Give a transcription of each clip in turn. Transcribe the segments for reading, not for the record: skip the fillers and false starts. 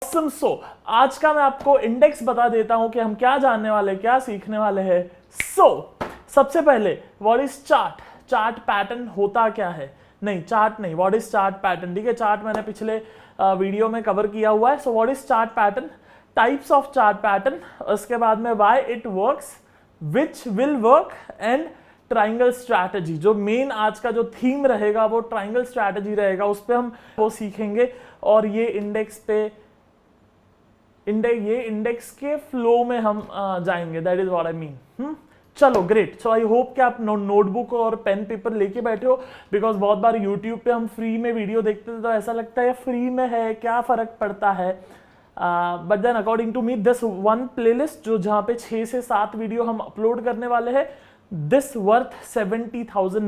सो आज का मैं आपको इंडेक्स बता देता हूं कि हम क्या जानने वाले, क्या सीखने वाले हैं। सबसे पहले what is chart, chart pattern होता क्या है, नहीं चार्ट नहीं, व्हाट इज चार्ट पैटर्न। ठीक है, चार्ट मैंने पिछले वीडियो में कवर किया हुआ है। सो what is chart pattern, types of chart pattern, उसके बाद में why it works, which will work and triangle strategy. जो मेन आज का जो थीम रहेगा वो ट्राइंगल स्ट्रैटेजी रहेगा, उस पर हम वो सीखेंगे। और ये इंडेक्स पे ये इंडेक्स के फ्लो में हम जाएंगे, that is what I mean. चलो ग्रेट। सो आई होप कि आप नोटबुक और पेन पेपर लेके बैठे हो, बिकॉज बहुत बार यूट्यूब पे हम फ्री में वीडियो देखते थे तो ऐसा लगता है फ्री में है क्या फर्क पड़ता है। But then according to me this one playlist जो जहाँ पे 6 से 7 वीडियो हम अपलोड करने वाले हैं, this worth 70,000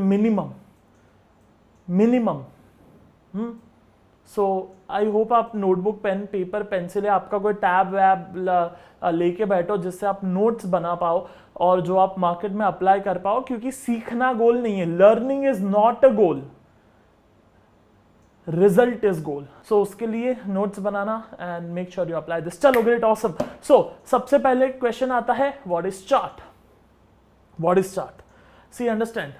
minimum. So I hope आप नोटबुक पेन पेपर पेंसिल है, आपका कोई टैब वैब लेके बैठो जिससे आप नोट्स बना पाओ और जो आप मार्केट में अप्लाई कर पाओ, क्योंकि सीखना गोल नहीं है, learning is not a goal, result is goal. So उसके लिए नोट्स बनाना and make sure you apply this. चलो ग्रेट, ऑसम। सो सबसे पहले क्वेश्चन आता है what is chart, what is chart, see understand,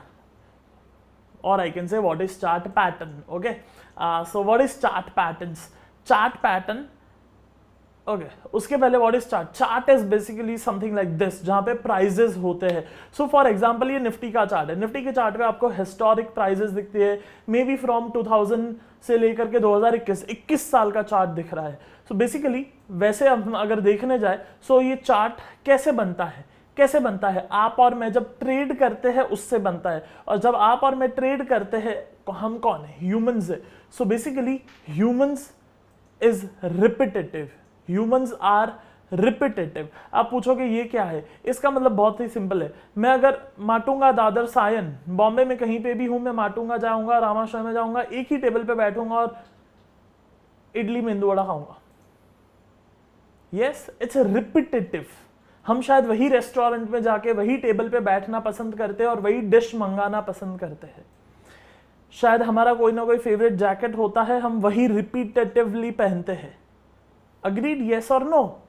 और I can say what is chart pattern. Okay, so what is chart patterns, chart pattern. Okay, उसके पहले what is chart, chart is basically something like this जहां पे prices होते हैं। So for example ये Nifty का chart है, Nifty के चार्ट पे आपको हिस्टोरिक प्राइजेस दिखती है, मे बी फ्रॉम 2000 से लेकर के 2021 साल का चार्ट दिख रहा है। सो बेसिकली वैसे हम अगर देखने जाए, सो ये चार्ट कैसे बनता है, कैसे बनता है, आप और मैं जब ट्रेड करते हैं उससे बनता है। और जब आप और मैं ट्रेड करते हैं तो हम कौन है, ह्यूमंस है। So basically humans is repetitive, humans are repetitive. आप पूछोगे ये क्या है, इसका मतलब बहुत ही सिंपल है। मैं अगर माटूंगा दादर सायन, बॉम्बे में कहीं पे भी हूं, मैं माटूंगा जाऊंगा, रामाश्रम में जाऊंगा, एक ही टेबल पे बैठूंगा और इडली मेंदू वड़ा खाऊंगा। Yes, it's repetitive. हम शायद वही रेस्टोरेंट में जाके वही टेबल पे बैठना पसंद करते हैं और वही डिश मंगाना पसंद करते हैं। शायद हमारा कोई ना कोई फेवरेट जैकेट होता है, हम वही रिपीटेटिवली पहनते हैं। अग्रीड, यस और नो।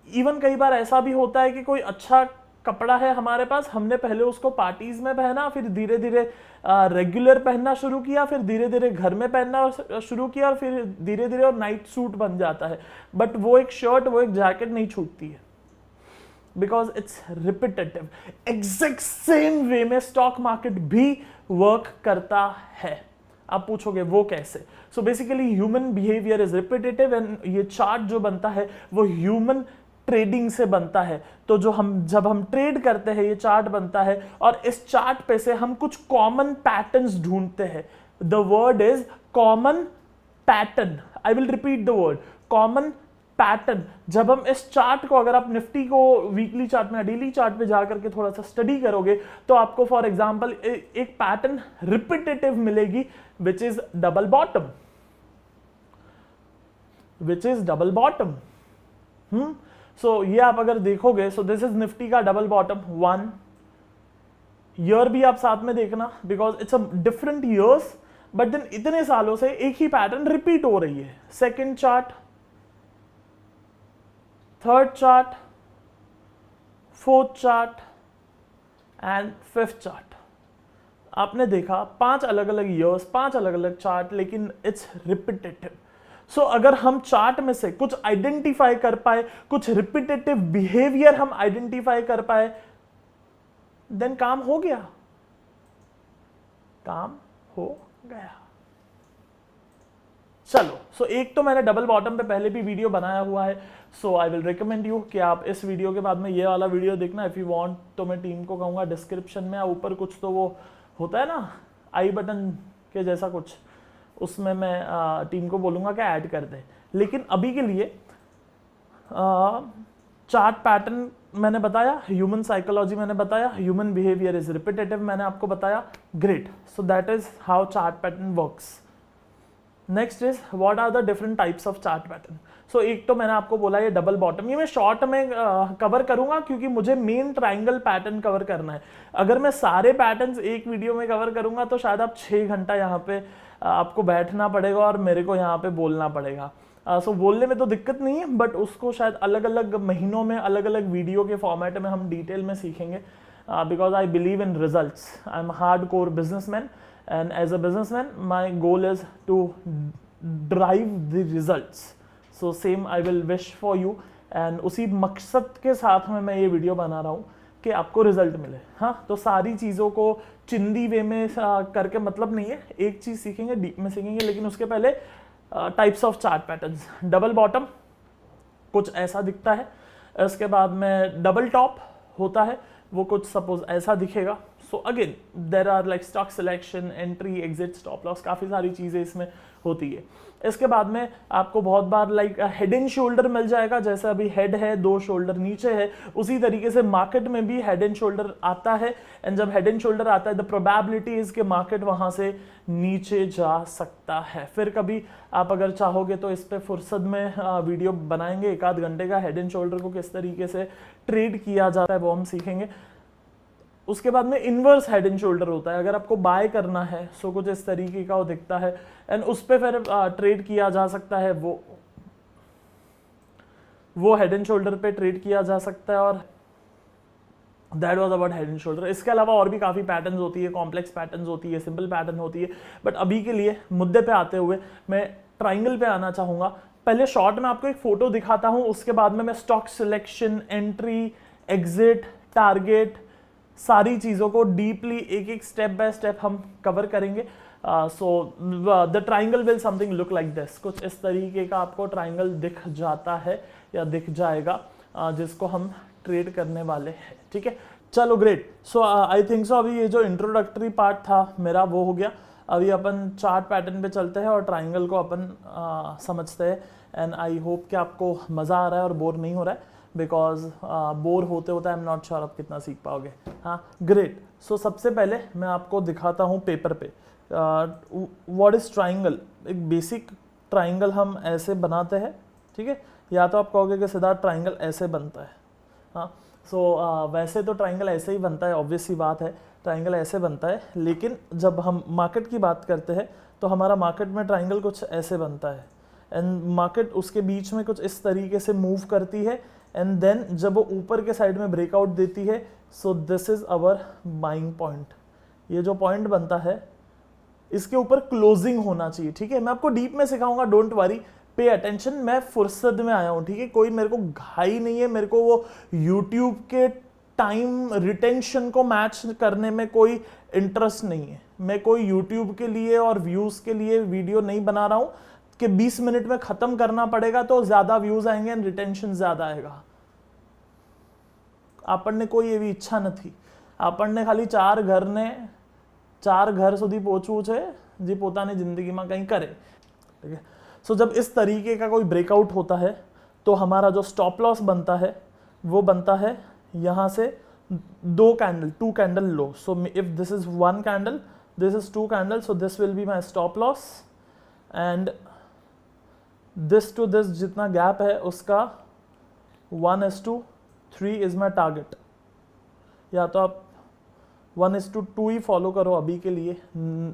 इवन कई बार ऐसा भी होता है कि कोई अच्छा कपड़ा है हमारे पास, हमने पहले उसको पार्टीज में पहना, फिर धीरे धीरे रेगुलर पहनना शुरू किया, फिर धीरे धीरे घर में पहनना शुरू किया, और फिर धीरे धीरे और नाइट सूट बन जाता है। बट वो एक शर्ट, वो एक जैकेट नहीं छूटती है, because it's repetitive. Exact same way में स्टॉक मार्केट भी वर्क करता है। आप पूछोगे वो कैसे। So basically human behaviour is repetitive and ये चार्ट जो बनता है वो ह्यूमन ट्रेडिंग से बनता है। तो जब हम ट्रेड करते हैं ये चार्ट बनता है, और इस चार्ट पे से हम कुछ कॉमन पैटर्न्स ढूंढते हैं। The word is common pattern. I will repeat the word, common pattern. जब हम इस चार्ट को, अगर आप निफ्टी को वीकली चार्ट में, डेली चार्ट पे जाकर के थोड़ा सा स्टडी करोगे तो आपको फॉर एग्जांपल एक पैटर्न रिपीटेटिव मिलेगी, which is double bottom, which is double bottom. So ये आप अगर देखोगे, सो दिस इज निफ्टी का डबल बॉटम 1 ईयर भी आप साथ में देखना, because it's a different years, but then इतने सालों से एक ही पैटर्न रिपीट हो रही है। Second chart, third chart, fourth chart and fifth chart. आपने देखा 5 अलग अलग ईयर्स, 5 अलग अलग चार्ट, लेकिन इट्स रिपीटेटिव। सो अगर हम चार्ट में से कुछ आइडेंटिफाई कर पाए, कुछ रिपीटेटिव बिहेवियर हम आइडेंटिफाई कर पाए, देन काम हो गया, काम हो गया। चलो, सो एक तो मैंने डबल बॉटम पे पहले भी वीडियो बनाया हुआ है। सो आई विल रिकमेंड यू कि आप इस वीडियो के बाद में ये वाला वीडियो देखना इफ यू वांट। तो मैं टीम को कहूँगा डिस्क्रिप्शन में ऊपर कुछ तो वो होता है ना आई बटन के जैसा कुछ, उसमें मैं टीम को बोलूँगा कि ऐड कर दे। लेकिन अभी के लिए चार्ट पैटर्न मैंने बताया, ह्यूमन साइकोलॉजी मैंने बताया, ह्यूमन बिहेवियर इज रिपीटेटिव मैंने आपको बताया। Great, so that is how chart pattern works. Next is what are the different types of chart pattern. So एक तो मैंने आपको बोला ये डबल बॉटम, ये मैं शॉर्ट में कवर करूंगा क्योंकि मुझे मेन ट्राइंगल पैटर्न कवर करना है। अगर मैं सारे पैटर्न्स एक वीडियो में कवर करूंगा तो शायद आप 6 घंटा यहाँ पे आपको बैठना पड़ेगा और मेरे को यहाँ पे बोलना पड़ेगा। सो बोलने में तो दिक्कत नहीं है, बट उसको शायद अलग अलग महीनों में अलग अलग वीडियो के फॉर्मेट में हम डिटेल में सीखेंगे, because I believe in results. I am hard core businessman, and as a businessman my goal is to drive the results. So same I will wish for you, and उसी मकसद के साथ में मैं ये वीडियो बना रहा हूँ कि आपको रिजल्ट मिले. हाँ, तो सारी चीज़ों को चिंदी वे में करके मतलब नहीं है. एक चीज़ सीखेंगे, डीप में सीखेंगे, लेकिन उसके पहले types of chart patterns. Double bottom कुछ ऐसा दिखता है, इसके बाद में डबल टॉप होता है, वो कुछ सपोज ऐसा दिखेगा. So again there are like stock selection, entry, exit, stop loss, काफ़ी सारी चीज़ें इसमें होती है. इसके बाद में आपको बहुत बार लाइक हेड एंड शोल्डर मिल जाएगा. जैसे अभी हेड है, 2 शोल्डर नीचे है, उसी तरीके से मार्केट में भी हेड एंड शोल्डर आता है. एंड जब हेड एंड शोल्डर आता है, द प्रोबेबिलिटी इज कि मार्केट वहां से नीचे जा सकता है. फिर कभी आप अगर चाहोगे तो इस पर फुर्सत में वीडियो बनाएंगे, 1 आध घंटे का. हेड एंड शोल्डर को किस तरीके से ट्रेड किया जाता है वो हम सीखेंगे. उसके बाद में इनवर्स हेड एंड शोल्डर होता है. अगर आपको बाय करना है, सो कुछ इस तरीके का वो दिखता है, एंड उस पर फिर ट्रेड किया जा सकता है. वो हेड एंड शोल्डर पे ट्रेड किया जा सकता है. और that was about head and shoulder. इसके अलावा और भी काफ़ी पैटर्न्स होती है, कॉम्प्लेक्स पैटर्न्स होती है, सिंपल पैटर्न होती है. बट अभी के लिए मुद्दे पे आते हुए मैं ट्राइंगल पे आना चाहूँगा. पहले शॉर्ट में आपको एक फोटो दिखाता हूँ, उसके बाद में मैं stock selection, entry, exit, target, सारी चीज़ों को डीपली एक एक स्टेप बाय स्टेप हम कवर करेंगे. So the triangle will something look like this. कुछ इस तरीके का आपको ट्राइंगल दिख जाता है या दिख जाएगा, जिसको हम ट्रेड करने वाले हैं. ठीक है, चलो great. So I think so अभी ये जो इंट्रोडक्टरी पार्ट था मेरा वो हो गया. अभी अपन चार्ट पैटर्न पे चलते हैं और ट्राइंगल को अपन समझते हैं. एंड आई होप कि आपको मज़ा आ रहा है और बोर नहीं हो रहा है, बिकॉज बोर होते होते आई एम नॉट श्योर आप कितना सीख पाओगे. हाँ, ग्रेट. सो सबसे पहले मैं आपको दिखाता हूँ पेपर पे व्हाट इज ट्राइंगल. एक बेसिक ट्राइंगल हम ऐसे बनाते हैं. ठीक है, या तो आप कहोगे कि सिद्धार्थ ट्राइंगल ऐसे बनता है. हाँ, सो वैसे तो ट्राइंगल ऐसे ही बनता है, ऑब्वियस सी बात है, ट्राइंगल ऐसे बनता है. लेकिन जब हम मार्केट की बात करते हैं तो हमारा मार्केट में ट्राइंगल कुछ ऐसे बनता है, एंड मार्केट उसके बीच में कुछ इस तरीके से मूव करती है. एंड देन जब वो ऊपर के साइड में ब्रेकआउट देती है, सो this is our buying point. ये जो पॉइंट बनता है इसके ऊपर क्लोजिंग होना चाहिए. ठीक है, मैं आपको डीप में सिखाऊंगा, डोंट वरी, पे अटेंशन. मैं फुर्सत में आया हूँ. ठीक है, कोई मेरे को घाई नहीं है, मेरे को वो यूट्यूब के टाइम रिटेंशन को मैच करने में कोई इंटरेस्ट नहीं है. मैं कोई यूट्यूब के लिए और व्यूज के लिए वीडियो नहीं बना रहा हूँ कि 20 मिनट में खत्म करना पड़ेगा तो ज्यादा व्यूज आएंगे एंड रिटेंशन ज्यादा आएगा. આપણને કોઈ એવી ઈચ્છા નથી. આપણને ખાલી 4 घर સુધી પહોંચવું છે જે પોતાની જિંદગીમાં કંઈ કરે. ठीक है, सो जब इस तरीके का कोई ब्रेकआउट होता है तो हमारा जो स्टॉप लॉस बनता है वो बनता है यहाँ से 2 कैंडल लो. So if this is 1 candle, this is 2 candle, so this will be my stop loss. And this to this जितना गैप है उसका 1:3 इज माई टारगेट. या तो आप 1:2 ही फॉलो करो अभी के लिए,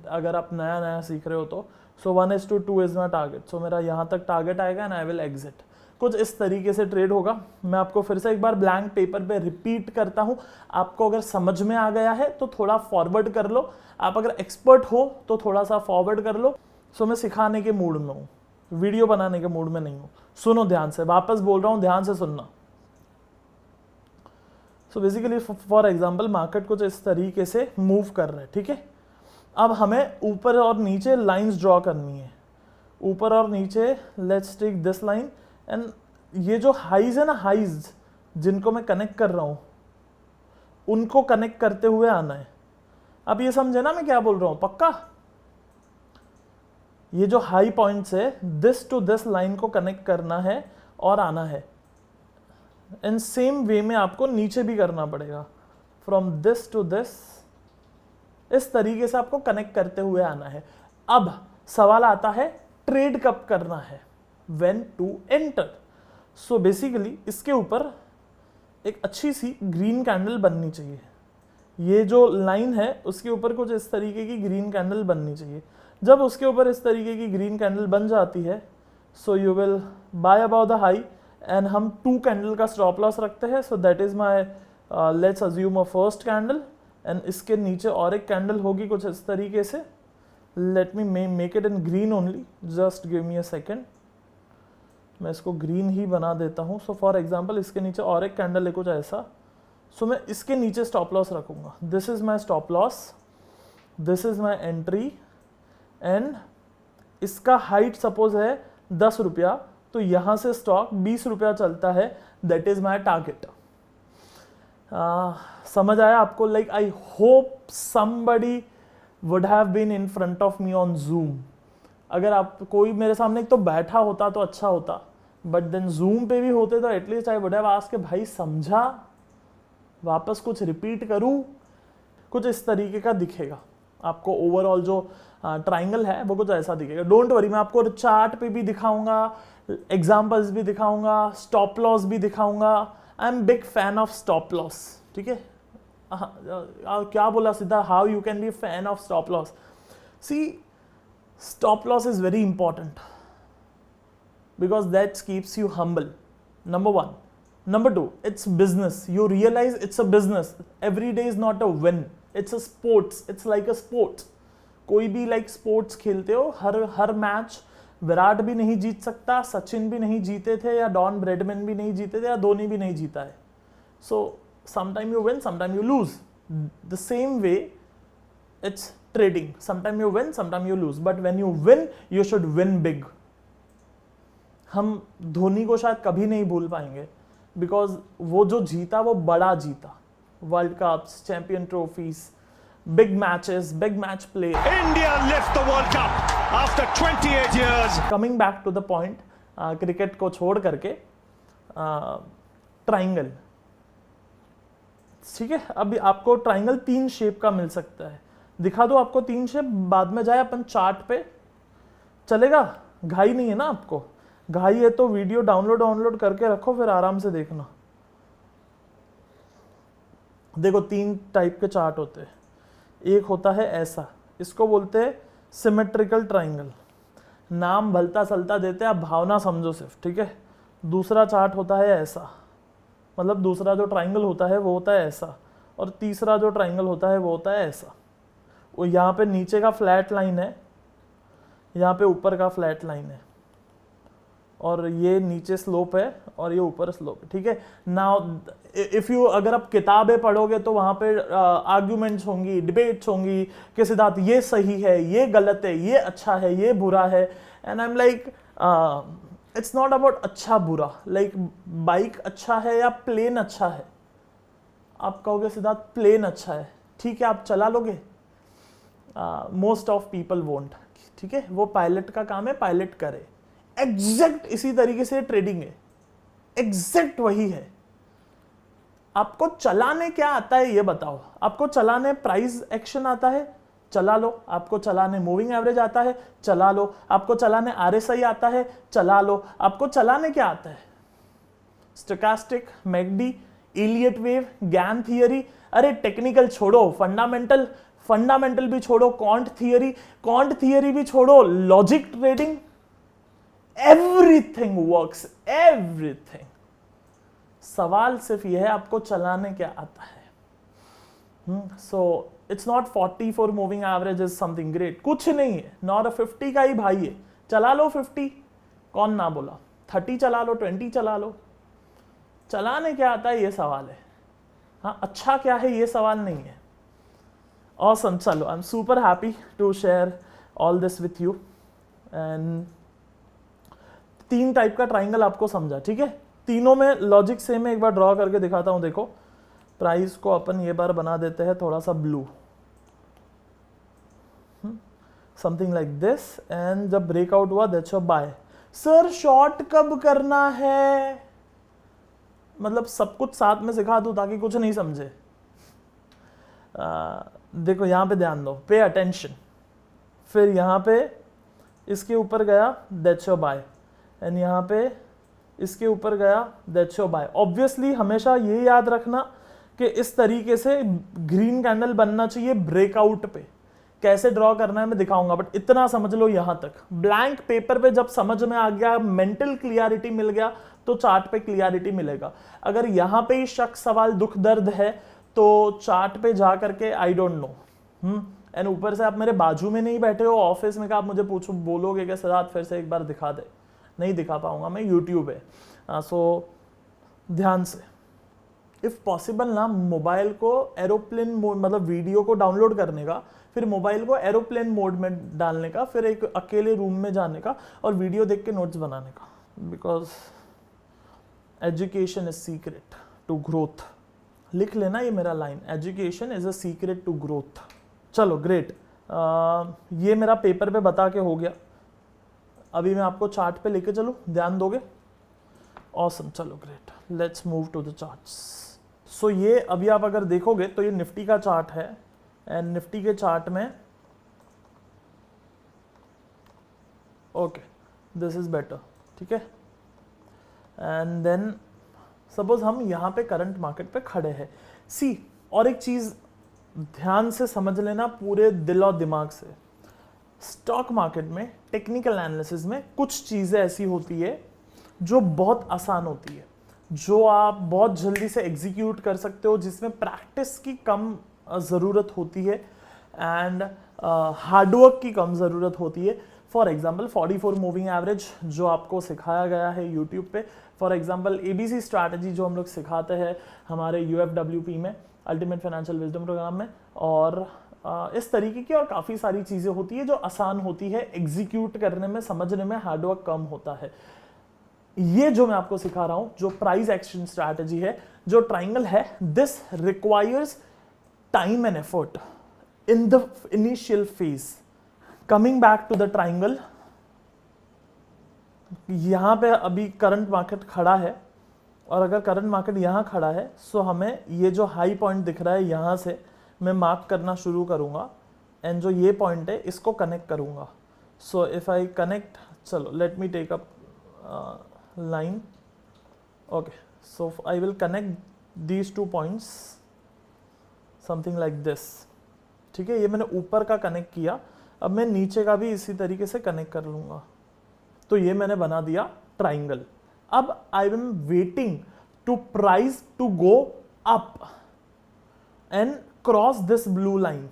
अगर आप नया सीख रहे हो तो. सो 1:2 इज माई टारगेट. सो मेरा यहाँ तक टारगेट आएगा एंड आई विल एग्जिट. कुछ इस तरीके से ट्रेड होगा. मैं आपको फिर से एक बार ब्लैंक पेपर पे रिपीट करता हूँ. आपको अगर समझ में आ गया है तो थोड़ा फॉरवर्ड कर लो. आप अगर एक्सपर्ट हो तो थोड़ा सा फॉरवर्ड कर लो. सो मैं सिखाने के मूड में हूँ, वीडियो बनाने के मूड में नहीं हूँ. सुनो ध्यान से, वापस बोल रहा हूँ, ध्यान से सुनना. So basically for example market कुछ इस तरीके से मूव कर रहे हैं. ठीक है, अब हमें ऊपर और नीचे लाइंस ड्रॉ करनी है. ऊपर और नीचे, let's take this line. And ये जो हाइज है ना, हाइज जिनको मैं कनेक्ट कर रहा हूँ उनको कनेक्ट करते हुए आना है. अब ये समझे ना मैं क्या बोल रहा हूँ, पक्का? ये जो हाई पॉइंट्स है, दिस टू दिस लाइन को कनेक्ट करना है और आना है. इन सेम वे में आपको नीचे भी करना पड़ेगा. फ्रॉम दिस टू दिस, इस तरीके से आपको कनेक्ट करते हुए आना है. अब सवाल आता है ट्रेड कब करना है, when to enter. So basically इसके ऊपर एक अच्छी सी ग्रीन कैंडल बननी चाहिए. ये जो लाइन है उसके ऊपर कुछ इस तरीके की ग्रीन कैंडल बननी चाहिए. जब उसके ऊपर इस तरीके की ग्रीन कैंडल बन जाती है, so you will buy about the high and हम 2 कैंडल का स्टॉप लॉस रखते हैं. सो that is my, let's assume a first candle and इसके नीचे और एक कैंडल होगी कुछ इस तरीके से. Let me make it in green only, just give me a second. मैं इसको ग्रीन ही बना देता हूँ. सो फॉर एग्जाम्पल इसके नीचे और एक कैंडल है कुछ ऐसा. सो मैं इसके नीचे स्टॉप लॉस रखूंगा. This is my stop loss, this is my entry and इसका हाइट सपोज है 10 रुपया, तो यहाँ से स्टॉक 20 रुपया चलता है. That is my target. समझ आया आपको? Like I hope somebody would have been in front of me on Zoom. अगर आप कोई मेरे सामने तो बैठा होता तो अच्छा होता, बट देन जूम पे भी होते तो at least I would have asked कि भाई समझा, वापस कुछ रिपीट करूं. कुछ इस तरीके का दिखेगा आपको. ओवरऑल जो ट्राइंगल है वो कुछ ऐसा दिखेगा. डोंट वरी, मैं आपको चार्ट पे भी दिखाऊंगा, एग्जाम्पल्स भी दिखाऊंगा, स्टॉप लॉस भी दिखाऊंगा. I am big fan of stop loss. ठीक है, क्या बोला सीधा, how you can be fan of stop loss. See, stop loss is very important because that keeps you humble. Number 1. Number 2, it's business. You realize it's a business. Every day is not a win. It's a sports. It's like a sport. कोई भी like sports खेलते हो, हर match Virat भी नहीं जीत सकता, सचिन भी नहीं जीते थे, या डॉन ब्रेडमैन भी नहीं जीते थे, या धोनी भी नहीं जीता है. So sometime you win, sometime you lose. The same way it's trading. Sometimes you win, sometimes you lose. But when you win, you should win big. हम धोनी को शायद कभी नहीं भूल पाएंगे, बिकॉज वो जो जीता वो बड़ा जीता. World cups, champion trophies, big matches, big match play. India lift the World Cup after 28 years. Coming back to the point, cricket को छोड़ करके ट्राइंगल. ठीक है, अभी आपको ट्राइंगल 3 शेप का मिल सकता है. दिखा दो आपको 3 शेप, बाद में जाए अपन चार्ट पे, चलेगा? घाई नहीं है ना आपको? घाई है तो वीडियो डाउनलोड करके रखो, फिर आराम से देखना. देखो 3 टाइप के चार्ट होते हैं. एक होता है ऐसा, इसको बोलते हैं सिमेट्रिकल ट्राइंगल. नाम भलता सलता देते हैं, आप भावना समझो सिर्फ. ठीक है. दूसरा चार्ट होता है ऐसा, मतलब दूसरा जो ट्राइंगल होता है वो होता है ऐसा, और तीसरा जो ट्राइंगल होता है वो होता है ऐसा. वो यहाँ पे नीचे का फ्लैट लाइन है, यहाँ पे ऊपर का फ्लैट लाइन है, और ये नीचे स्लोप है और ये ऊपर स्लोप है. ठीक है. नाउ इफ यू, अगर आप किताबें पढ़ोगे तो वहाँ पे आर्ग्यूमेंट्स होंगी, डिबेट्स होंगी कि सिद्धार्थ ये सही है, ये गलत है, ये अच्छा है, ये बुरा है. And I am like, it's not about अच्छा बुरा. लाइक बाइक अच्छा है या प्लेन अच्छा है? आप कहोगे सिद्धार्थ प्लेन अच्छा है. ठीक है, आप चला लोगे? Most of people won't. ठीक है, वो पायलट का काम है, पायलट करे. एग्जैक्ट इसी तरीके से ट्रेडिंग है, एग्जैक्ट वही है. आपको चलाने क्या आता है ये बताओ. आपको चलाने प्राइस एक्शन आता है, चला लो. आपको चलाने मूविंग एवरेज आता है, चला लो. आपको चलाने आरएसआई आता है, चला लो. आपको चलाने क्या आता है? Stochastic, MACD, Elliott wave, Gann theory. अरे टेक्निकल छोड़ो, फंडामेंटल भी छोड़ो, क्वांट थियरी भी छोड़ो, logic trading, everything works, everything. सवाल सिर्फ यह है आपको चलाने क्या आता है. So it's not 44 moving average is something great, कुछ नहीं है. नॉट 50 का ही भाई है, चला लो 50, कौन ना बोला. 30 चला लो, 20 चला लो. चलाने क्या आता है ये सवाल है. हाँ, अच्छा क्या है ये सवाल नहीं है. Awesome, चलो, I am super happy to share all this with you. And 3 type का ट्राइंगल आपको समझा. ठीक है, तीनों में लॉजिक सेम है. एक बार ड्रॉ करके दिखाता हूं. देखो, प्राइस को अपन ये बार बना देते हैं थोड़ा सा blue, something like this. And जब ब्रेकआउट हुआ that's your buy. Sir short कब करना है? मतलब सब कुछ साथ में सिखा दूं ताकि कुछ नहीं समझे. देखो यहाँ पे ध्यान दो, पे अटेंशन. फिर यहाँ पे इसके ऊपर गया दैट्स योर बाय, एंड यहाँ पे इसके ऊपर गया दैट्स योर बाय. ऑब्वियसली हमेशा ये याद रखना कि इस तरीके से ग्रीन कैंडल बनना चाहिए ब्रेकआउट पे. कैसे ड्रॉ करना है मैं दिखाऊंगा, बट इतना समझ लो यहां तक। ब्लैंक पेपर पे जब समझ में आ गया, मेंटल क्लियरिटी मिल गया, तो चार्ट पे क्लियरिटी मिलेगा। अगर यहां पे ही शक, सवाल, दुख, दर्द है तो चार्ट पे जा करके आई डोंट नो। एंड ऊपर से आप मेरे बाजू में नहीं बैठे हो ऑफिस में, कि आप मुझे पूछो बोलोगे कि सिद्धार्थ फिर से एक बार दिखा दे, नहीं दिखा पाऊंगा मैं, यूट्यूब है। सो ध्यान से, इफ पॉसिबल ना मोबाइल को एरोप्लेन मोड, मतलब वीडियो को डाउनलोड करने का, फिर मोबाइल को एरोप्लेन मोड में डालने का, फिर एक अकेले रूम में जाने का और वीडियो देख के नोट्स बनाने का, because education is secret to growth. लिख लेना ये मेरा line, education is a secret to growth. चलो ग्रेट, ये मेरा पेपर पे बता के हो गया। अभी मैं आपको चार्ट पे लेके चलूं, ध्यान दोगे? ऑसम, चलो great, let's move to the charts. So ये अभी आप अगर देखोगे तो ये निफ्टी का चार्ट है, एंड निफ्टी के चार्ट में ओके दिस इज बेटर, ठीक है। एंड देन सपोज हम यहाँ पे करंट मार्केट पे खड़े हैं। सी, और एक चीज ध्यान से समझ लेना पूरे दिल और दिमाग से, स्टॉक मार्केट में टेक्निकल एनालिसिस में कुछ चीजें ऐसी होती है जो बहुत आसान होती है, जो आप बहुत जल्दी से एग्जीक्यूट कर सकते हो, जिसमें प्रैक्टिस की कम ज़रूरत होती है एंड हार्डवर्क की कम ज़रूरत होती है। फॉर एग्जाम्पल 44 मूविंग एवरेज जो आपको सिखाया गया है यूट्यूब पे, फॉर एग्जाम्पल ABC स्ट्रैटेजी जो हम लोग सिखाते हैं हमारे UFWP में, अल्टीमेट फाइनेंशियल विजडम प्रोग्राम में, और इस तरीके की और काफ़ी सारी चीज़ें होती है जो आसान होती है एग्जीक्यूट करने में, समझने में हार्डवर्क कम होता है। ये जो मैं आपको सिखा रहा हूं, जो प्राइस एक्शन स्ट्रैटेजी है, जो ट्राइंगल है, this requires time and effort in the initial phase. Coming back to the triangle, यहां पे अभी करंट मार्केट खड़ा है, और अगर करंट मार्केट यहां खड़ा है सो हमें ये जो हाई पॉइंट दिख रहा है यहां से मैं मार्क करना शुरू करूंगा, एंड जो ये पॉइंट है इसको कनेक्ट करूंगा। सो इफ आई कनेक्ट, चलो let me take up line, okay, so I will connect these two points something like this, ठीक है। ये मैंने ऊपर का कनेक्ट किया, अब मैं नीचे का भी इसी तरीके से कनेक्ट कर लूंगा, तो ये मैंने बना दिया ट्राइंगल। अब I am waiting to price to go up and cross this blue line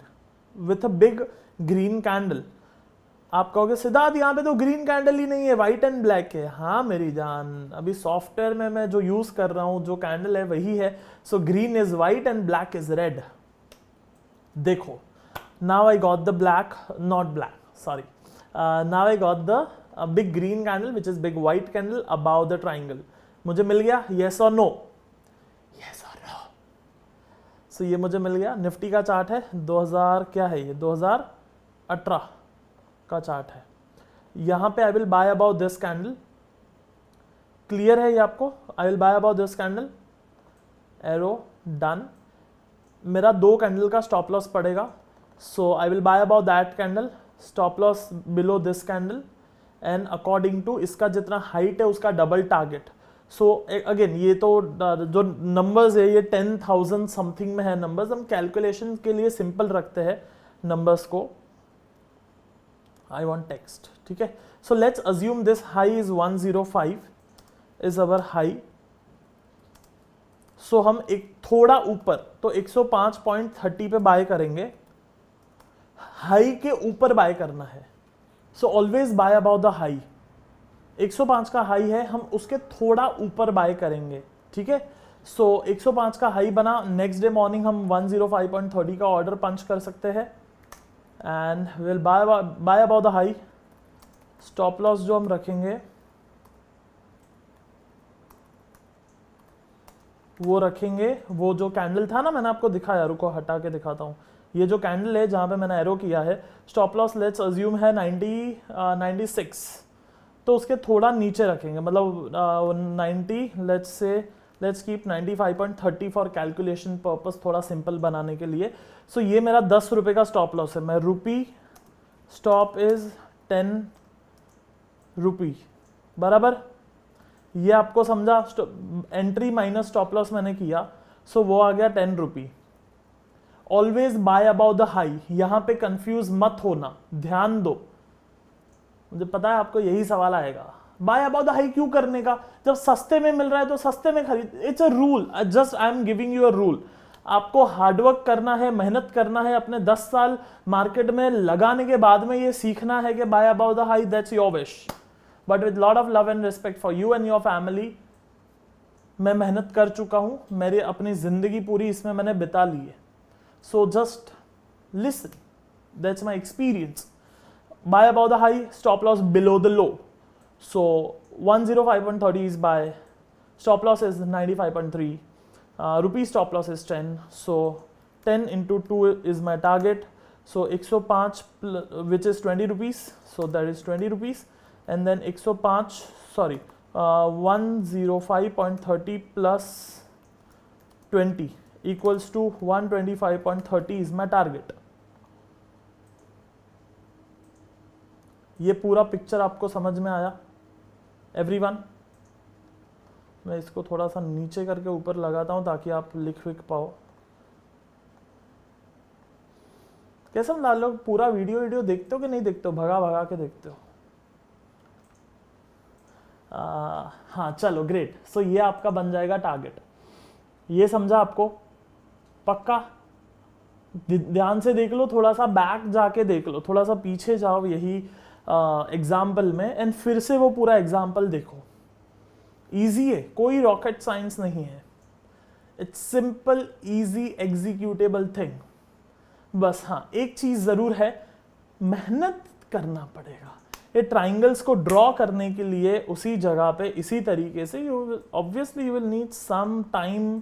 with a big green candle. आप कहोगे सिद्धार्थ यहाँ पे तो ग्रीन कैंडल ही नहीं है, व्हाइट एंड ब्लैक है। हाँ मेरी जान, अभी सॉफ्टवेयर में मैं जो यूज कर रहा हूं, जो कैंडल है वही है। So green is white and black is red. देखो, now I got the black, not black, sorry, now I got the big green candle which is big white candle above the triangle. मुझे मिल गया, yes और no? Yes और no. So ये मुझे मिल गया। निफ्टी का चार्ट है 2000, क्या है ये, 2018 का चार्ट है। यहां पे I will buy above this candle, clear है ये आपको? I will buy above this candle, arrow done. मेरा 2 कैंडल का स्टॉप लॉस पड़ेगा, so I will buy above that candle, stop loss below this candle, and according to इसका जितना height है उसका डबल टारगेट। सो अगेन ये तो जो नंबर्स है ये 10,000 समथिंग में है नंबर्स, हम कैलकुलेशन के लिए सिंपल रखते हैं नंबर्स को। I want text, ठीक है। So let's assume this high is 105 is our high. So हम एक थोड़ा ऊपर, तो 105.30 पे बाय करेंगे, हाई के ऊपर बाय करना है। So always buy above the high. 105 का हाई है, हम उसके थोड़ा ऊपर बाय करेंगे, ठीक है। So 105 का हाई बना, नेक्स्ट डे मॉर्निंग हम 105.30 का ऑर्डर पंच कर सकते हैं, and will buy about the high. Stop loss जो हम रखेंगे वो रखेंगे, वो जो कैंडल था ना मैंने आपको दिखाया, रुको हटा के दिखाता हूँ। ये जो कैंडल है जहां पे मैंने एरो किया है, स्टॉप लॉस लेट्स अज्यूम है 96, तो उसके थोड़ा नीचे रखेंगे, मतलब 90, let's keep 95.30 for calculation purpose, थोड़ा सिंपल बनाने के लिए। सो ये मेरा 10 रुपए का स्टॉप लॉस है। मैं रुपी, स्टॉप इज 10 रुपी, बराबर। ये आपको समझा, एंट्री माइनस स्टॉप लॉस मैंने किया, सो वो आ गया 10 rupee. Always buy above the high, यहां पे कंफ्यूज मत होना, ध्यान दो, मुझे पता है आपको यही सवाल आएगा, बाय अबाउ द हाई क्यों करने का, जब सस्ते में मिल रहा है तो सस्ते में खरीद, it's a rule, just I am giving you a rule. आपको हार्डवर्क करना है, मेहनत करना है, अपने 10 साल मार्केट में लगाने के बाद में ये सीखना है कि buy above the high, that's your wish, but with lot of love and respect for you and your family. मैं मेहनत कर चुका हूं, मेरी अपनी जिंदगी पूरी इसमें मैंने बिता ली है, so just listen, that's my experience. Buy above the high, stop loss below the low, so 105.30 is buy, stop loss is 95.3, rupee stop loss is 10, so 10 into 2 is my target, so 105 which is 20 rupees, so that is 20 rupees, and then 105 sorry 105.30 plus 20 equals to 125.30 is my target। ये पूरा picture आपको समझ में आया everyone? मैं इसको थोड़ा सा नीचे करके ऊपर लगाता हूं ताकि आप लिख पाओ। कैसे हम लोग पूरा वीडियो देखते हो कि नहीं देखते हो, भगा भगा के देखते हो? हाँ चलो ग्रेट, सो ये आपका बन जाएगा टारगेट, ये समझा आपको? पक्का ध्यान से देख लो, थोड़ा सा बैक जाके देख लो, थोड़ा सा पीछे जाओ यही एग्जाम्पल में, एंड फिर से वो पूरा एग्जाम्पल देखो। इजी है, कोई रॉकेट साइंस नहीं है, it's simple easy executable thing. बस हाँ एक चीज जरूर है, मेहनत करना पड़ेगा। ये ट्राइंगल्स को ड्रॉ करने के लिए उसी जगह पे इसी तरीके से obviously you will need some time,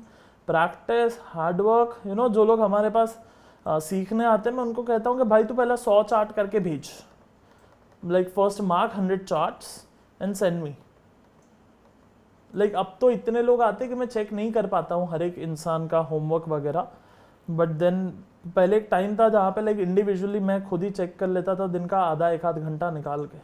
practice, hard work. You know, जो लोग हमारे पास सीखने आते हैं, मैं उनको कहता हूँ कि भाई तू पहले 100 चार्ट करके भेज, like first mark 100 charts and send me। like अब तो इतने लोग आते कि मैं चेक नहीं कर पाता हूँ हर एक इंसान का होमवर्क वगैरह, बट देन पहले एक टाइम था जहाँ पे लाइक इंडिविजुअली मैं खुद ही चेक कर लेता था दिन का आधा एक आध घंटा निकाल के,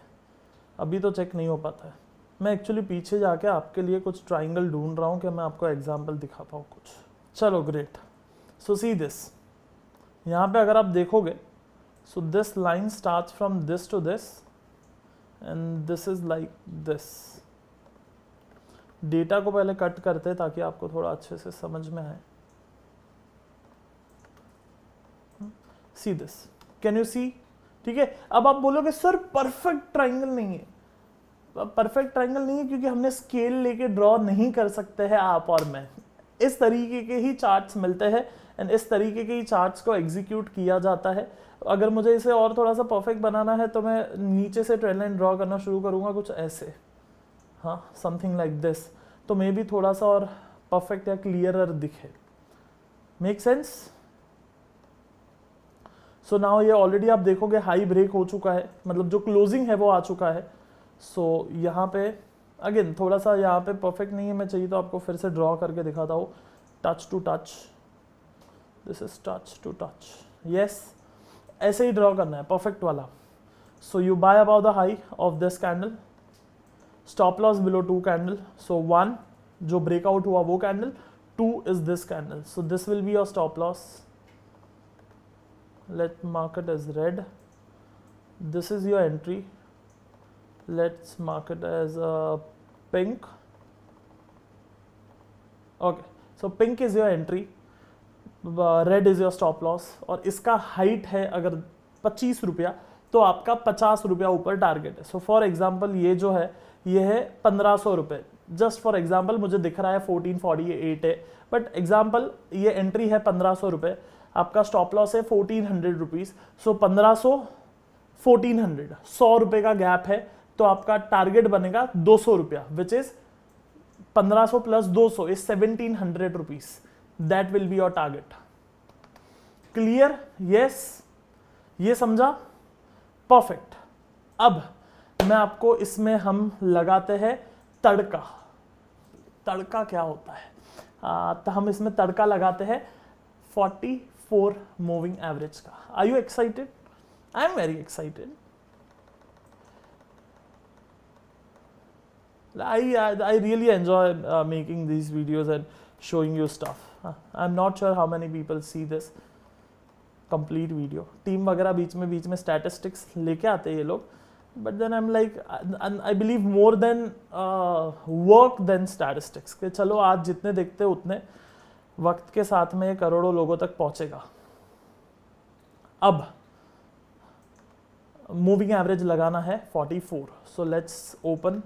अभी तो चेक नहीं हो पाता है। मैं एक्चुअली पीछे जाके आपके लिए कुछ ट्राइंगल ढूंढ रहा हूँ कि मैं आपको एग्जाम्पल दिखा पाऊँ कुछ। चलो ग्रेट, सो सी दिस, यहाँ पे अगर आप देखोगे, so this line starts from this to this and this is like this। Data को पहले कट करते हैं ताकि आपको थोड़ा अच्छे से समझ में आए। See this, can you see? ठीक है, अब आप बोलोगे सर परफेक्ट ट्राइंगल नहीं है। परफेक्ट ट्राइंगल नहीं है क्योंकि हमने स्केल लेके ड्रॉ नहीं कर सकते हैं आप और मैं। इस तरीके के ही चार्ट्स मिलते हैं एंड इस तरीके के ही चार्ट्स को एग्जीक्यूट किया जाता है। अगर मुझे इसे और थोड़ा सा परफेक्ट बनाना है तो मैं नीचे से ट्रेंड लाइन ड्रॉ करना शुरू करूंगा कुछ ऐसे, हाँ समथिंग लाइक दिस, तो मे बी थोड़ा सा और परफेक्ट या क्लियरर दिखे। Make sense? सो नाउ ये ऑलरेडी आप देखोगे हाई ब्रेक हो चुका है, मतलब जो क्लोजिंग है वो आ चुका है। सो यहाँ पे अगेन थोड़ा सा यहाँ पे परफेक्ट नहीं है, मैं चाहिए तो आपको फिर से ड्रॉ करके दिखाता हूँ। Touch to touch, this is touch to touch, yes ऐसे ही ड्रॉ करना है परफेक्ट वाला। So you buy about the high of this candle, stop loss below 2 candle, so 1 जो ब्रेकआउट हुआ वो candle, 2 is this candle, so this will be your stop loss. Let mark it as red, this is your entry, let's mark it as pink. Okay, so pink is your entry, red is your stop loss, और इसका height है अगर 25 रुपया तो आपका 50 रुपया ऊपर target है। सो फॉर एग्जाम्पल ये जो है ये है 1500 रुपये, जस्ट फॉर एग्जाम्पल मुझे दिख रहा है 1448 है, बट एग्जाम्पल ये एंट्री है 1500 रुपये, आपका स्टॉप लॉस है 1400 रुपीज़। सो 1500 1400 100 रुपये का गैप है, तो आपका टारगेट बनेगा 200 रुपया, which is 1500 plus 200 is 1700 rupees. That will be your target. Clear? Yes, ये समझा? परफेक्ट। अब मैं आपको इसमें हम लगाते हैं तड़का। तड़का क्या होता है? तो हम इसमें तड़का लगाते हैं 44 मूविंग एवरेज का। Are you excited? I am very excited. I really enjoy making these videos and showing you stuff. I'm not sure how many people see this. Complete video. Team वगैरह बीच में स्टैटिस्टिक्स लेके आते हैं ये लोग, but then I am like I believe more than work than statistics कि चलो आज जितने देखते हैं उतने वक्त के साथ में ये करोड़ों लोगों तक पहुंचेगा। अब मूविंग एवरेज लगाना है 44, so let's open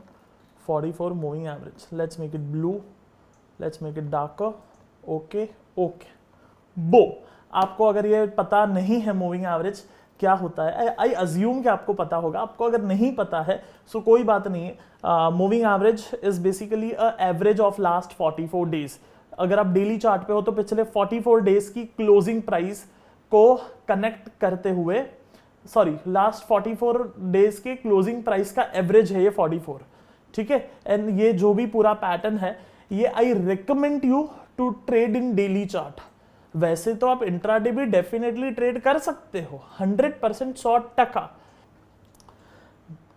44 moving average, let's make it blew, let's make it darker, okay okay बो। आपको अगर ये पता नहीं है मूविंग एवरेज क्या होता है, आई अज्यूम कि आपको पता होगा, आपको अगर नहीं पता है सो कोई बात नहीं है। Moving average is basically a average of last 44 days. अगर आप डेली चार्ट पे हो तो पिछले 44 डेज की क्लोजिंग प्राइस को कनेक्ट करते हुए, सॉरी लास्ट 44 डेज के क्लोजिंग प्राइस का एवरेज है ये 44, ठीक है। एंड ये जो भी पूरा पैटर्न है ये I recommend you to trade in daily chart. वैसे तो आप इंट्राडे भी डेफिनेटली ट्रेड कर सकते हो 100%, 100%।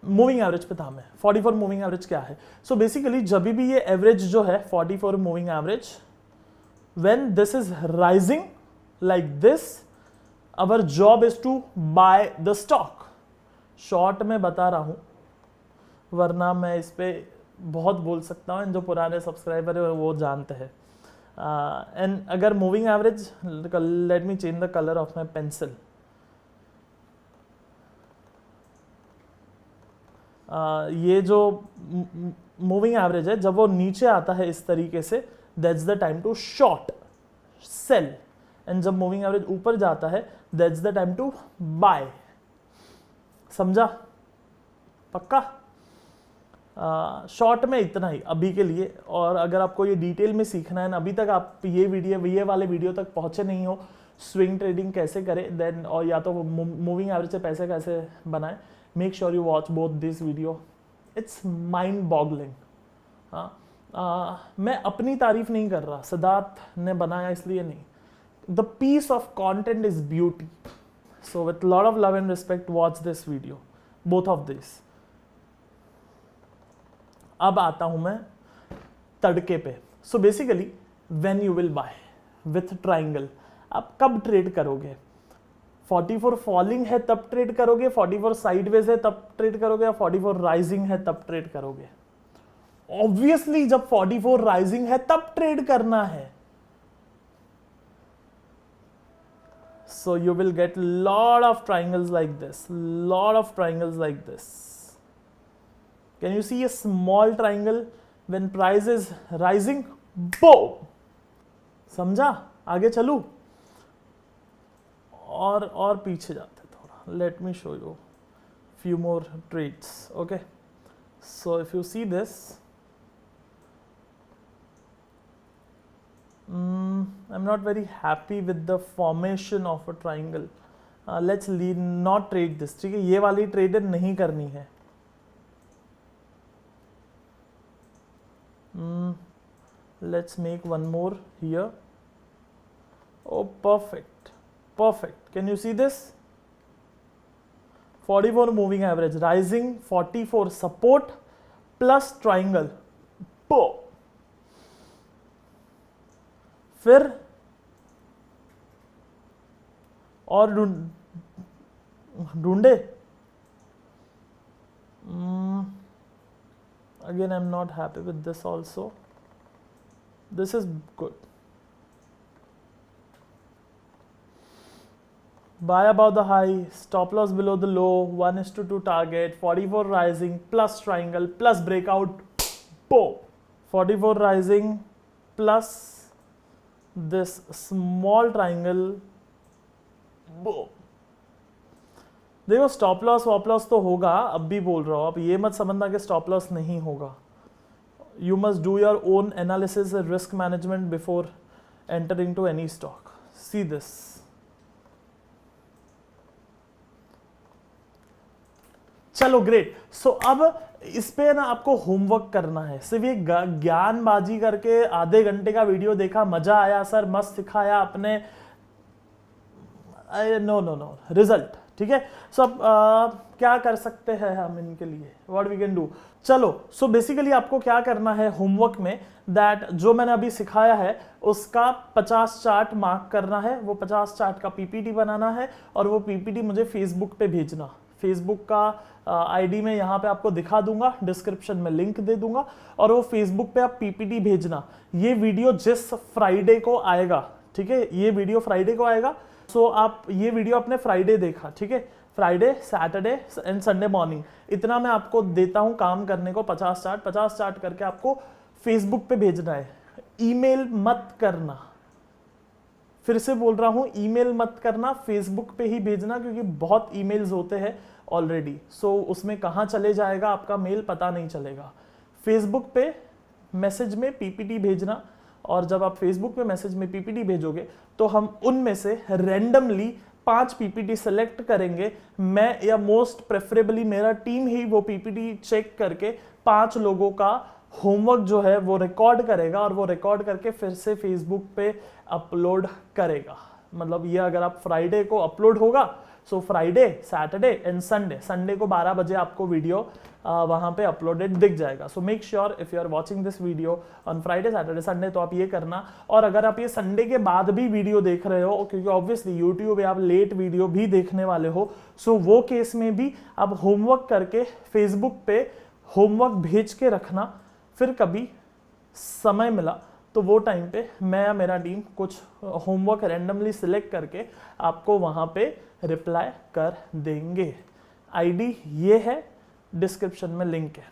मूविंग एवरेज पे था मैं, 44 मूविंग एवरेज क्या है। सो बेसिकली जब भी ये एवरेज जो है 44 moving average, when this is rising like this, our job is to buy the stock. Short में बता रहा हूं, वरना मैं इस पे बहुत बोल सकता हूं, जो पुराने सब्सक्राइबर है वो जानते हैं। एंड अगर moving average, let me change the colour of my pencil. ये जो मूविंग एवरेज है जब वो नीचे आता है इस तरीके से, that's the time to short sell, and जब मूविंग एवरेज ऊपर जाता है that's the time to buy. समझा? पक्का? शॉर्ट में इतना ही अभी के लिए। और अगर आपको ये डिटेल में सीखना है ना, अभी तक आप ये वाले वीडियो तक पहुंचे नहीं हो, स्विंग ट्रेडिंग कैसे करें देन, और या तो मूविंग एवरेज से पैसे कैसे बनाएं, make sure you watch both this video, it's mind boggling. मैं अपनी तारीफ नहीं कर रहा, सिद्धार्थ ने बनाया इसलिए नहीं, the piece of content is beauty. So with lot of love and respect watch this video, both of this. अब आता हूं मैं तड़के पे। So basically when you will buy with triangle, आप कब ट्रेड करोगे? 44 फॉलिंग है तब ट्रेड करोगे, 44 साइडवेज है तब ट्रेड करोगे, या 44 राइजिंग है तब ट्रेड करोगे? ऑब्वियसली जब 44 राइजिंग है तब ट्रेड करना है। So you will get lot of triangles like this, lot of triangles like this. Can you see a small triangle when price is rising? Boom! समझा? आगे चलूं? और पीछे जाते थोड़ा. Let me show you few more trades. Okay. So if you see this, I'm not very happy with the formation of a triangle. Let's not trade this. ठीक है, ये वाली ट्रेड नहीं करनी है. Let's make one more here. Oh, perfect, perfect. Can you see this? 44 moving average, rising 44 support plus triangle. Boom. फिर और ढूंढे. Again, I'm not happy with this also. This is good. Buy above the high, stop loss below the low, 1:2 target, 44 rising plus triangle plus breakout. Boom. 44 rising plus this small triangle. Boom. देखो stop loss वॉप loss तो होगा, अब भी बोल रहा हूं, आप ये मत समझना कि स्टॉप लॉस नहीं होगा. You must do your own analysis and risk management before entering to any stock. See this. चलो ग्रेट. सो अब इस पे ना आपको होमवर्क करना है. सिर्फ ये ज्ञानबाजी करके आधे घंटे का वीडियो देखा, मजा आया सर, मस्त सिखाया आपने, नो नो नो. रिजल्ट ठीक है। सो अब क्या कर सकते हैं हम इनके लिए, व्हाट वी कैन डू। चलो सो बेसिकली आपको क्या करना है होमवर्क में, दैट जो मैंने अभी सिखाया है उसका 50 चार्ट मार्क करना है, वो 50 चार्ट का पीपीटी बनाना है और वो पीपीटी मुझे फेसबुक पे भेजना। फेसबुक का आईडी में यहाँ पे आपको दिखा दूंगा, डिस्क्रिप्शन में लिंक दे दूंगा, और वो फेसबुक पे आप पीपीटी भेजना। ये वीडियो जिस फ्राइडे को आएगा, ठीक है, ये वीडियो फ्राइडे को आएगा, सो आप ये वीडियो अपने फ्राइडे देखा, ठीक है, Friday, Saturday and Sunday morning, इतना मैं आपको देता हूं काम करने को। 50 चार्ट करके आपको फेसबुक पे भेजना है। ईमेल मत करना, फिर से बोल रहा हूं, ईमेल मत करना, फेसबुक पे ही भेजना, क्योंकि बहुत ईमेल्स होते हैं ऑलरेडी। सो उसमें कहां चले जाएगा आपका मेल पता नहीं चलेगा। फेसबुक पे मैसेज में पीपीटी भेजना, और जब आप फेसबुक पे मैसेज में पीपीटी भेजोगे तो हम उनमें से रैंडमली 5 पीपीटी सेलेक्ट करेंगे। मैं या मोस्ट प्रेफरेबली मेरा टीम ही वो पीपीटी चेक करके 5 लोगों का होमवर्क जो है वो रिकॉर्ड करेगा, और वो रिकॉर्ड करके फिर से फेसबुक पे अपलोड करेगा। मतलब ये अगर आप फ्राइडे को अपलोड होगा, so Friday, Saturday and Sunday को 12 बजे आपको वीडियो वहां पे अपलोडेड दिख जाएगा। So make sure if you are watching this video on Friday, Saturday, Sunday, तो आप ये करना। और अगर आप ये संडे के बाद भी वीडियो देख रहे हो, क्योंकि ऑब्वियसली यूट्यूब पे आप लेट वीडियो भी देखने वाले हो, सो वो केस में भी आप होमवर्क करके फेसबुक पे होमवर्क भेज के रखना। फिर कभी समय मिला तो वो टाइम पे मैं या मेरा टीम कुछ होमवर्क रैंडमली सिलेक्ट करके आपको वहां पे रिप्लाई कर देंगे। आईडी ये है, डिस्क्रिप्शन में लिंक है।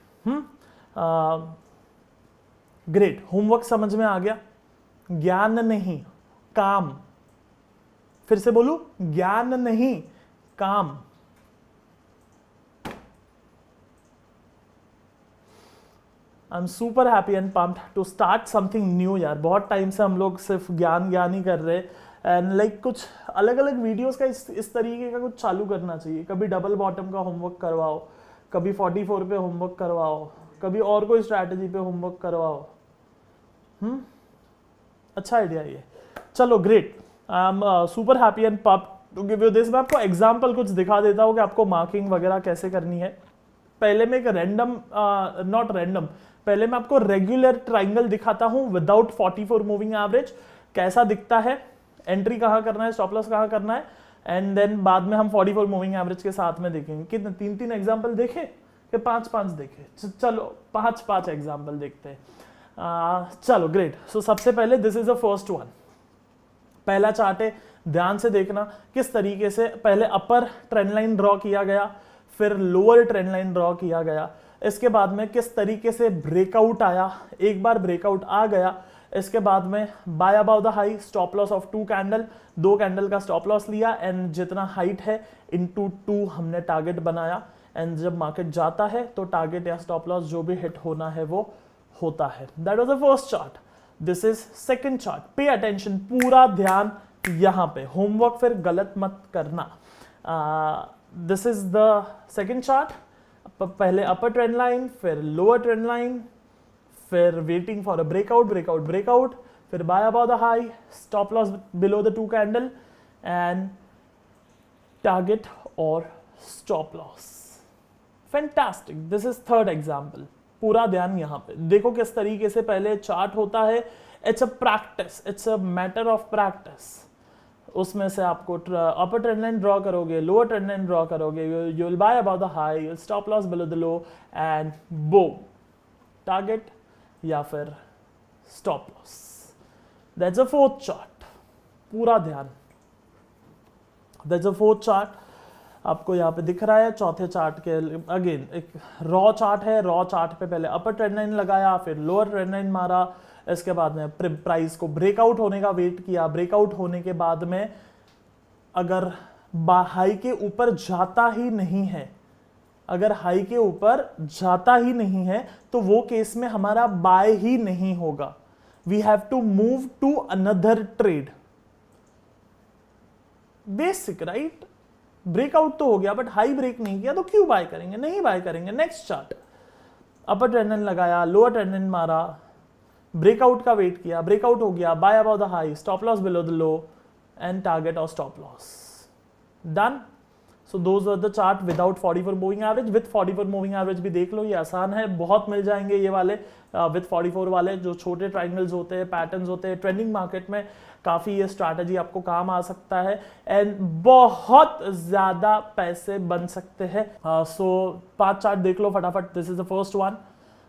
ग्रेट, होमवर्क समझ में आ गया। ज्ञान नहीं, काम। फिर से बोलूं, ज्ञान नहीं, काम। I am super happy and pumped to start something new यार। बहुत टाइम से हम लोग सिर्फ ज्ञान ही कर रहे, एंड लाइक कुछ अलग अलग वीडियोस का इस तरीके का कुछ चालू करना चाहिए। कभी डबल बॉटम का होमवर्क करवाओ, कभी 44 पे होमवर्क करवाओ, कभी और कोई स्ट्रैटेजी पे होमवर्क करवाओ। अच्छा आइडिया ये। चलो great, I am super happy and pumped to give you this. मैं आपको एग्जांपल कुछ दिखा देता हूँ कि आपको मार्किंग वगैरह कैसे करनी है। पहले मैं एक रैंडम, नॉट रैंडम, पहले मैं आपको रेगुलर ट्राइंगल दिखाता हूं विदाउट 44 मूविंग एवरेज, कैसा दिखता है, एंट्री कहां करना है, स्टॉप लॉस कहां करना है, एंड देन बाद में हम 44 मूविंग एवरेज के साथ में देखेंगे। कितने 3-3 एग्जांपल देखे कि 5-5 देखे? चलो 5-5 एग्जांपल देखते हैं। चलो ग्रेट। सो सबसे पहले this is the first one, पहला चार्ट है, ध्यान से देखना किस तरीके से पहले अपर ट्रेंड लाइन ड्रॉ किया गया, फिर लोअर ट्रेंड लाइन ड्रॉ किया गया, इसके बाद में किस तरीके से ब्रेकआउट आया। एक बार ब्रेकआउट आ गया, इसके बाद में by about the high, stop loss of 2 candle, 2 candle का स्टॉप लॉस लिया, एंड जितना हाइट है इनटू 2 हमने टारगेट बनाया। एंड जब मार्केट जाता है तो टारगेट या स्टॉप लॉस जो भी हिट होना है वो होता है। That was the first chart. This is second chart. Pay attention, पूरा ध्यान यहां पे, होमवर्क फिर गलत मत करना। This is the second chart. पहले अपर ट्रेंड लाइन, फिर लोअर ट्रेंड लाइन, फिर waiting for a breakout, breakout, breakout, फिर buy about the high, stop loss below the 2 candle, and target और stop loss. Fantastic. This is third example. पूरा ध्यान यहां पे देखो किस तरीके से पहले चार्ट होता है। It's a practice, it's a matter of practice. उसमें से आपको अपर ट्रेंड लाइन ड्रॉ करोगे, लोअर ट्रेंड लाइन ड्रॉ करोगे, you will buy about the high, you will stop loss below the low, and boom, target या फिर stop loss. That's a fourth chart. पूरा ध्यान, that's a fourth chart. आपको यहाँ पे दिख रहा है। चौथे चार्ट के अगेन एक रॉ चार्ट है। रॉ चार्ट पे पहले अपर ट्रेंड लाइन लगाया, फिर लोअर ट्रेंड लाइन मारा, इसके बाद में प्राइस को ब्रेकआउट होने का वेट किया। ब्रेकआउट होने के बाद में अगर हाई के ऊपर जाता ही नहीं है, अगर हाई के ऊपर जाता ही नहीं है तो वो केस में हमारा बाय ही नहीं होगा। We have to move to another trade. Basic right. Breakout तो हो गया बट हाई ब्रेक नहीं किया तो क्यों बाय करेंगे? नहीं बाय करेंगे। Next chart, upper trend line लगाया, लोअर ट्रेंड लाइन मारा, ब्रेकआउट का वेट किया, ब्रेकआउट हो गया, buy about the high, stop loss below the low, and target और stop loss. Done. So those are the chart without 44 moving average. With 44 moving average भी देख लो, ये आसान है, बहुत मिल जाएंगे ये वाले विथ 44 वाले जो छोटे ट्राइंगल्स होते हैं, पैटर्न्स होते हैं। ट्रेंडिंग मार्केट में काफ़ी ये स्ट्रैटेजी आपको काम आ सकता है एंड बहुत ज़्यादा पैसे बन सकते हैं। सो 5 चार्ट देख लो फटाफट। This is the first one,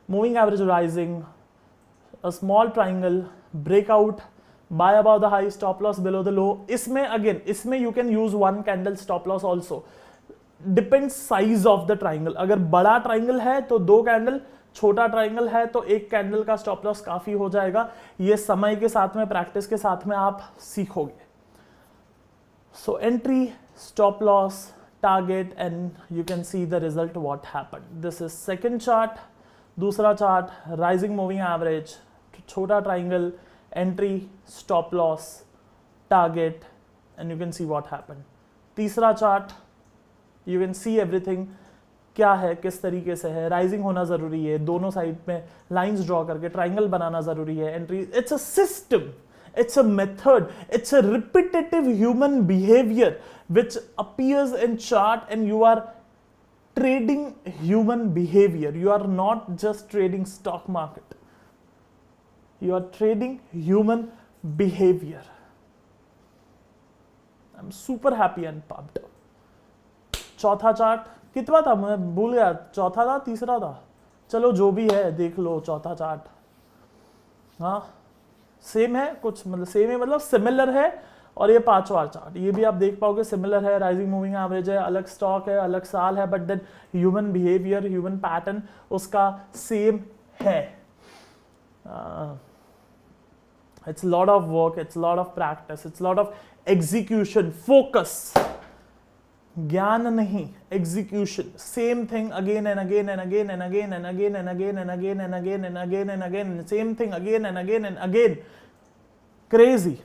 moving average rising, a small triangle, breakout, buy above the high, stop loss below the low। इसमें अगेन इसमें you can use one candle stop loss also, depends size of the triangle। अगर बड़ा triangle है तो 2 candle, छोटा triangle है तो 1 candle का स्टॉप लॉस काफी हो जाएगा। ये समय के साथ में, प्रैक्टिस के साथ में आप सीखोगे। So entry, stop loss, target and you can see the result what happened. This is second chart. दूसरा चार्ट, राइजिंग मूविंग एवरेज, छोटा triangle, entry, stop loss, target, and you can see what happened। तीसरा chart, you can see everything, क्या है, किस तरीके से है। Rising होना जरूरी है, दोनों साइड में लाइंस ड्रॉ करके ट्राइंगल बनाना जरूरी है। Entry, it's a system, it's a method, it's a repetitive human behavior which appears in chart, and you are trading human behavior, you are not just trading stock market, you are trading human behavior। I'm super happy and pumped। चौथा chart कितना था, मैं भूल गया, चौथा था तीसरा था, चलो जो भी है देख लो। चौथा चार्ट हाँ सेम है कुछ, मतलब सेम है मतलब सिमिलर है। और ये 5वां चार्ट, ये भी आप देख पाओगे सिमिलर है, राइजिंग मूविंग एवरेज है, अलग स्टॉक है, अलग साल है, but then human behaviour, human pattern उसका सेम है। It's a lot of work, it's a lot of practice, it's a lot of execution, focus। ज्ञान नहीं, execution, same thing again and again and again and again and again and again and again and again and again and again, same thing again and again and again, crazy।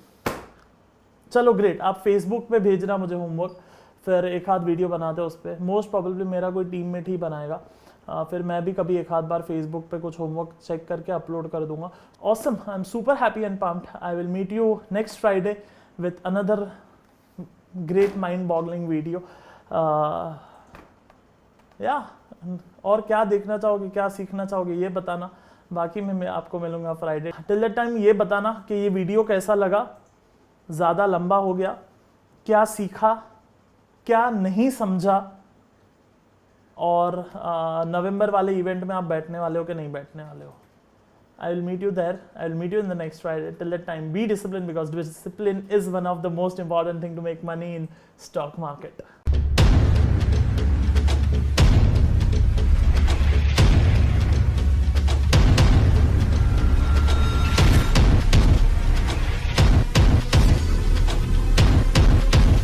चलो great, आप Facebook पे भेजना मुझे homework, फिर एक आध video बनाते हैं उस पर। मोस्ट प्रोबेबली मेरा कोई टीममेट ही बनाएगा, फिर मैं भी कभी एक आध बार फेसबुक पे कुछ होमवर्क चेक करके अपलोड कर दूंगा। Awesome, I am super happy and pumped. I will meet you next Friday with another great mind boggling video. या और क्या देखना चाहोगे, क्या सीखना चाहोगे ये बताना, बाकी मैं आपको मिलूंगा फ्राइडे। टिल दैट टाइम ये बताना कि ये वीडियो कैसा लगा, ज़्यादा लंबा हो गया, क्या सीखा, क्या नहीं समझा, और नवंबर वाले इवेंट में आप बैठने वाले हो कि नहीं बैठने वाले हो। I will meet you there, I will meet you in the next Friday. Till that time be discipline, because discipline is one of the most important thing to make money in stock market.